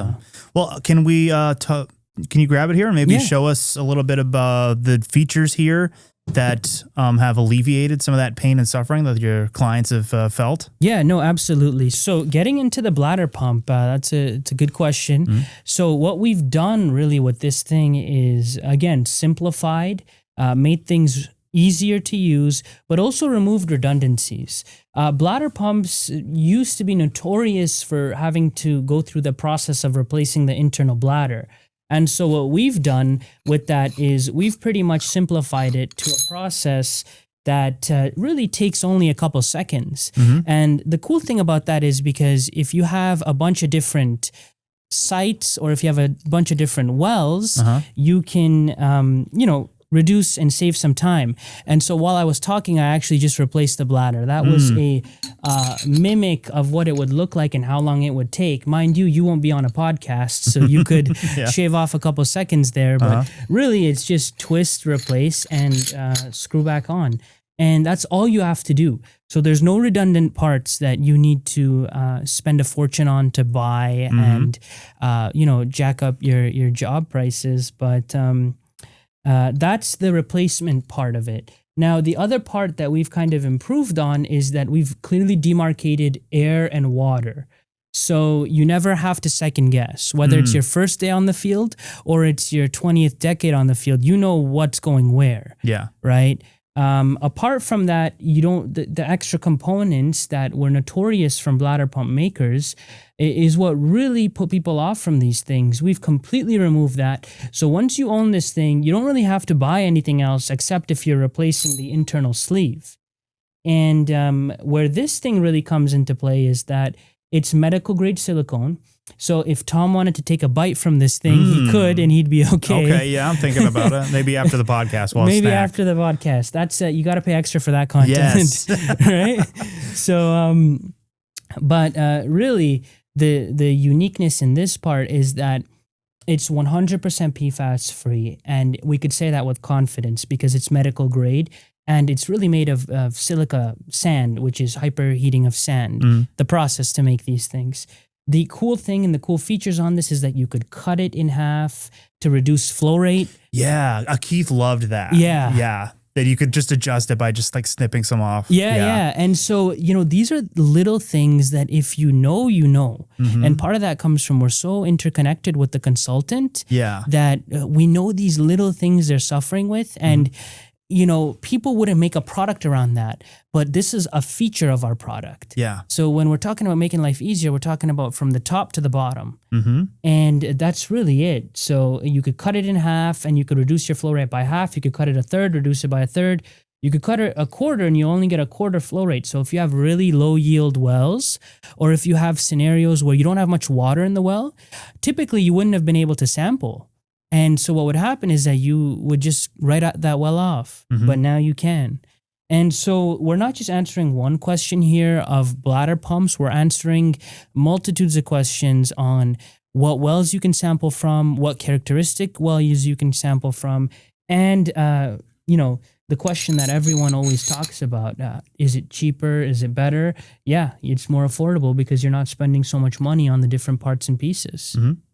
Awesome. Well, can you grab it here and maybe show us a little bit of the features here that have alleviated some of that pain and suffering that your clients have felt? Yeah, no, absolutely. So getting into the bladder pump, it's a good question. Mm-hmm. So what we've done really with this thing is, again, simplified, made things easier to use, but also removed redundancies. Bladder pumps used to be notorious for having to go through the process of replacing the internal bladder. And so what we've done with that is we've pretty much simplified it to a process that really takes only a couple seconds. Mm-hmm. And the cool thing about that is because if you have a bunch of different sites or if you have a bunch of different wells, you can, reduce and save some time. And so while I was talking, I actually just replaced the bladder. That was a mimic of what it would look like and how long it would take. Mind you, you won't be on a podcast, so you could shave off a couple seconds there. But really, it's just twist, replace, and screw back on. And that's all you have to do. So there's no redundant parts that you need to spend a fortune on to buy and, jack up your job prices. But that's the replacement part of it. Now, the other part that we've kind of improved on is that we've clearly demarcated air and water. So you never have to second guess, whether it's your first day on the field or it's your 20th decade on the field, you know what's going where. Yeah. Right? Apart from that, the extra components that were notorious from bladder pump makers is what really put people off from these things. We've completely removed that. So once you own this thing, you don't really have to buy anything else except if you're replacing the internal sleeve. And where this thing really comes into play is that it's medical grade silicone. So if Tom wanted to take a bite from this thing, he could, and he'd be okay. Okay, yeah, I'm thinking about it. Maybe after the podcast, after the podcast. That's you got to pay extra for that content, yes. Right? So, but really, the uniqueness in this part is that it's 100% PFAS free, and we could say that with confidence because it's medical grade. And it's really made of silica sand, which is hyperheating of sand, the process to make these things. The cool thing and the cool features on this is that you could cut it in half to reduce flow rate. Yeah, Keith loved that. Yeah. Yeah, that you could just adjust it by just like snipping some off. Yeah. And so, these are little things that if you know, you know. Mm-hmm. And part of that comes from we're so interconnected with the consultant that we know these little things they're suffering with. And people wouldn't make a product around that, but this is a feature of our product. Yeah. So when we're talking about making life easier, we're talking about from the top to the bottom. Mm-hmm. And that's really it. So you could cut it in half and you could reduce your flow rate by half. You could cut it a third, reduce it by a third. You could cut it a quarter and you only get a quarter flow rate. So if you have really low yield wells, or if you have scenarios where you don't have much water in the well, typically you wouldn't have been able to sample. And so what would happen is that you would just write that well off, but now you can. And so we're not just answering one question here of bladder pumps. We're answering multitudes of questions on what wells you can sample from, what characteristic wells you can sample from, and, the question that everyone always talks about, is it cheaper? Is it better? Yeah, it's more affordable because you're not spending so much money on the different parts and pieces. Mm-hmm.